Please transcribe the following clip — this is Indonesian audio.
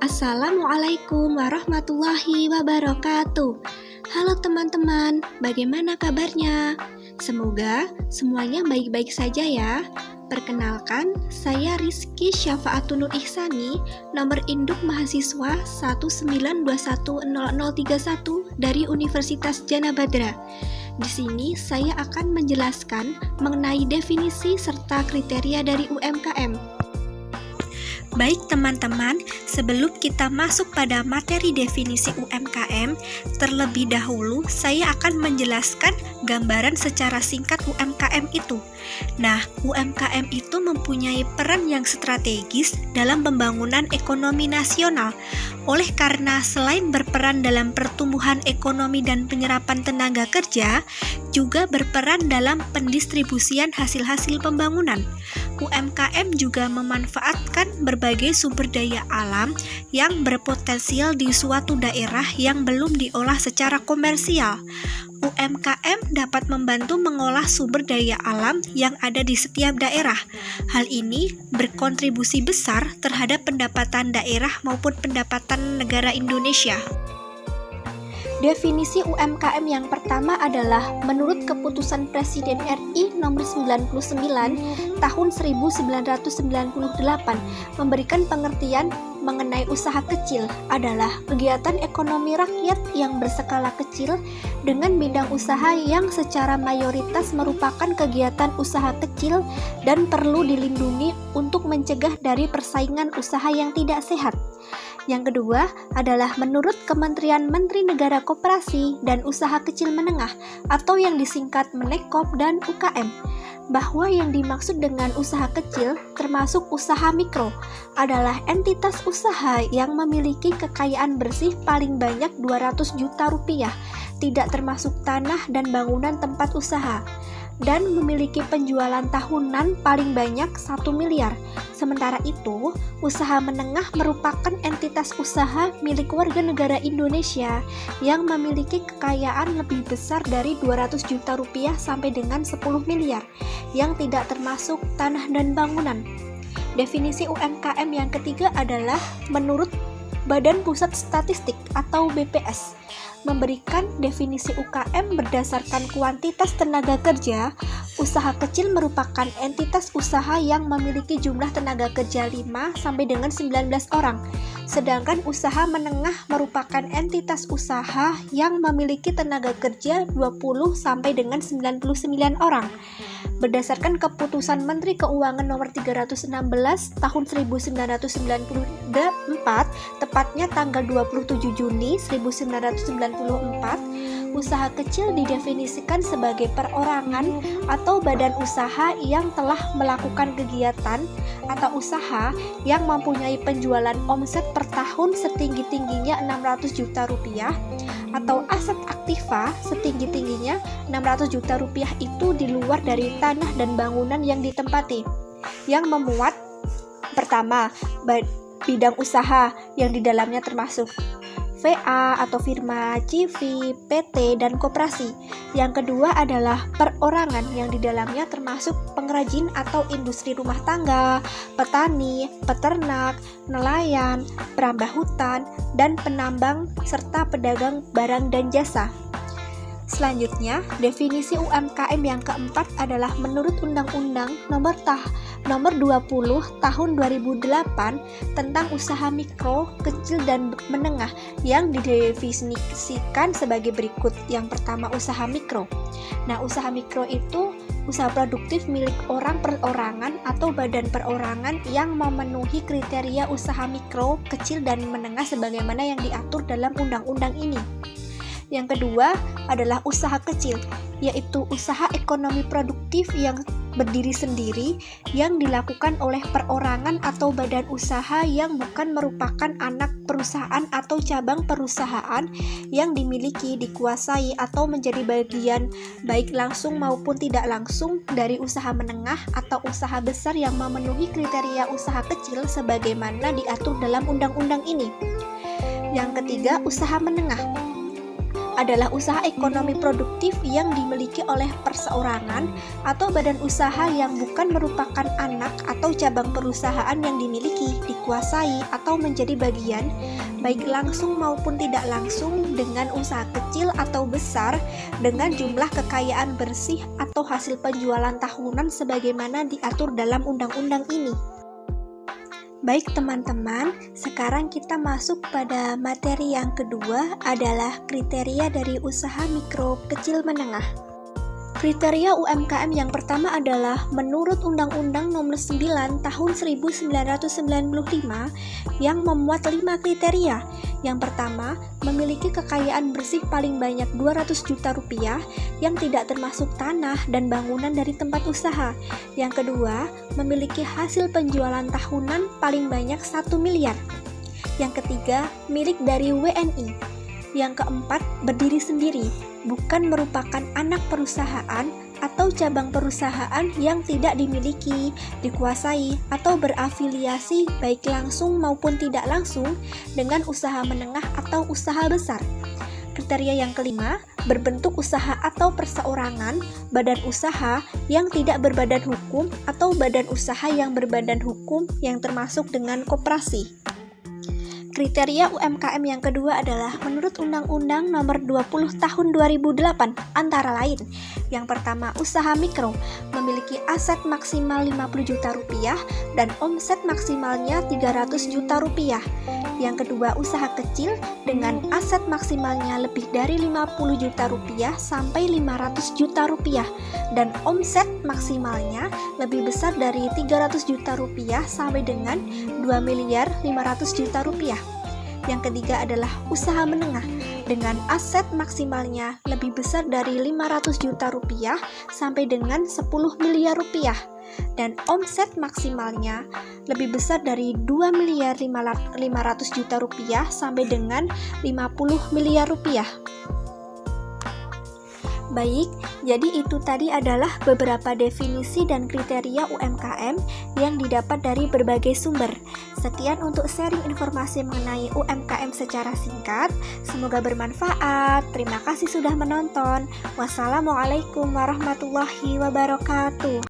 Assalamualaikum warahmatullahi wabarakatuh. Halo teman-teman, bagaimana kabarnya? Semoga semuanya baik-baik saja ya. Perkenalkan, saya Rizky Syafaatunur Ihsani, nomor induk mahasiswa 192100031 dari Universitas Jana Badra. Di sini saya akan menjelaskan mengenai definisi serta kriteria dari UMKM. Baik teman-teman, sebelum kita masuk pada materi definisi UMKM, terlebih dahulu saya akan menjelaskan gambaran secara singkat UMKM itu. Nah, UMKM itu mempunyai peran yang strategis dalam pembangunan ekonomi nasional. Oleh karena selain berperan dalam pertumbuhan ekonomi dan penyerapan tenaga kerja, juga berperan dalam pendistribusian hasil-hasil pembangunan. UMKM juga memanfaatkan berbagai sumber daya alam yang berpotensial di suatu daerah yang belum diolah secara komersial. UMKM dapat membantu mengolah sumber daya alam yang ada di setiap daerah. Hal ini berkontribusi besar terhadap pendapatan daerah maupun pendapatan negara Indonesia. Definisi UMKM yang pertama adalah menurut Keputusan Presiden RI nomor 99 tahun 1998 memberikan pengertian mengenai usaha kecil adalah kegiatan ekonomi rakyat yang berskala kecil dengan bidang usaha yang secara mayoritas merupakan kegiatan usaha kecil dan perlu dilindungi untuk mencegah dari persaingan usaha yang tidak sehat. Yang kedua adalah menurut Kementerian Menteri Negara Koperasi dan Usaha Kecil Menengah atau yang disingkat Menekop dan UKM, bahwa yang dimaksud dengan usaha kecil termasuk usaha mikro adalah entitas usaha yang memiliki kekayaan bersih paling banyak 200 juta rupiah, tidak termasuk tanah dan bangunan tempat usaha, dan memiliki penjualan tahunan paling banyak 1 miliar. Sementara itu, usaha menengah merupakan entitas usaha milik warga negara Indonesia yang memiliki kekayaan lebih besar dari 200 juta rupiah sampai dengan 10 miliar, yang tidak termasuk tanah dan bangunan. Definisi UMKM yang ketiga adalah menurut Badan Pusat Statistik atau BPS, memberikan definisi UKM berdasarkan kuantitas tenaga kerja. Usaha kecil merupakan entitas usaha yang memiliki jumlah tenaga kerja 5 sampai dengan 19 orang. Sedangkan usaha menengah merupakan entitas usaha yang memiliki tenaga kerja 20 sampai dengan 99 orang. Berdasarkan Keputusan Menteri Keuangan Nomor 316 Tahun 1994, tepatnya tanggal 27 Juni 1994, usaha kecil didefinisikan sebagai perorangan atau badan usaha yang telah melakukan kegiatan atau usaha yang mempunyai penjualan omset per tahun setinggi-tingginya 600 juta rupiah atau aset aktiva setinggi-tingginya 600 juta rupiah itu di luar dari tanah dan bangunan yang ditempati, yang memuat pertama, bidang usaha yang di dalamnya termasuk VA atau firma, CV, PT, dan koperasi. Yang kedua adalah perorangan yang di dalamnya termasuk pengrajin atau industri rumah tangga, petani, peternak, nelayan, perambah hutan, dan penambang, serta pedagang barang dan jasa. Selanjutnya, definisi UMKM yang keempat adalah menurut Undang-Undang Nomor 20 Tahun 2008 tentang usaha mikro, kecil, dan menengah yang didefinisikan sebagai berikut. Yang pertama, usaha mikro. Nah, usaha mikro itu usaha produktif milik orang perorangan atau badan perorangan yang memenuhi kriteria usaha mikro, kecil, dan menengah sebagaimana yang diatur dalam undang-undang ini. Yang kedua adalah usaha kecil, yaitu usaha ekonomi produktif yang berdiri sendiri yang dilakukan oleh perorangan atau badan usaha yang bukan merupakan anak perusahaan atau cabang perusahaan yang dimiliki, dikuasai, atau menjadi bagian baik langsung maupun tidak langsung dari usaha menengah atau usaha besar yang memenuhi kriteria usaha kecil sebagaimana diatur dalam undang-undang ini. Yang ketiga, usaha menengah. adalah usaha ekonomi produktif yang dimiliki oleh perseorangan atau badan usaha yang bukan merupakan anak atau cabang perusahaan yang dimiliki, dikuasai, atau menjadi bagian, baik langsung maupun tidak langsung, dengan usaha kecil atau besar, dengan jumlah kekayaan bersih atau hasil penjualan tahunan sebagaimana diatur dalam undang-undang ini. Baik teman-teman, sekarang kita masuk pada materi yang kedua adalah kriteria dari usaha mikro kecil menengah. Kriteria UMKM yang pertama adalah menurut Undang-Undang Nomor 9 Tahun 1995 yang memuat 5 kriteria. Yang pertama, memiliki kekayaan bersih paling banyak 200 juta rupiah yang tidak termasuk tanah dan bangunan dari tempat usaha. Yang kedua, memiliki hasil penjualan tahunan paling banyak 1 miliar. Yang ketiga, milik dari WNI. Yang keempat, berdiri sendiri, bukan merupakan anak perusahaan atau cabang perusahaan yang tidak dimiliki, dikuasai, atau berafiliasi baik langsung maupun tidak langsung dengan usaha menengah atau usaha besar. Kriteria yang kelima, berbentuk usaha atau perseorangan, badan usaha yang tidak berbadan hukum atau badan usaha yang berbadan hukum yang termasuk dengan koperasi. Kriteria UMKM yang kedua adalah menurut Undang-Undang Nomor 20 Tahun 2008, antara lain. Yang pertama, usaha mikro, memiliki aset maksimal 50 juta rupiah dan omset maksimalnya 300 juta rupiah. Yang kedua, usaha kecil dengan aset maksimalnya lebih dari 50 juta rupiah sampai 500 juta rupiah dan omset maksimalnya lebih besar dari 300 juta rupiah sampai dengan 2 miliar 500 juta rupiah. Yang ketiga adalah usaha menengah dengan aset maksimalnya lebih besar dari 500 juta rupiah sampai dengan 10 miliar rupiah dan omset maksimalnya lebih besar dari 2 miliar 500 juta rupiah sampai dengan 50 miliar rupiah. Baik, jadi itu tadi adalah beberapa definisi dan kriteria UMKM yang didapat dari berbagai sumber. Sekian untuk sharing informasi mengenai UMKM secara singkat. Semoga bermanfaat. Terima kasih sudah menonton. Wassalamualaikum warahmatullahi wabarakatuh.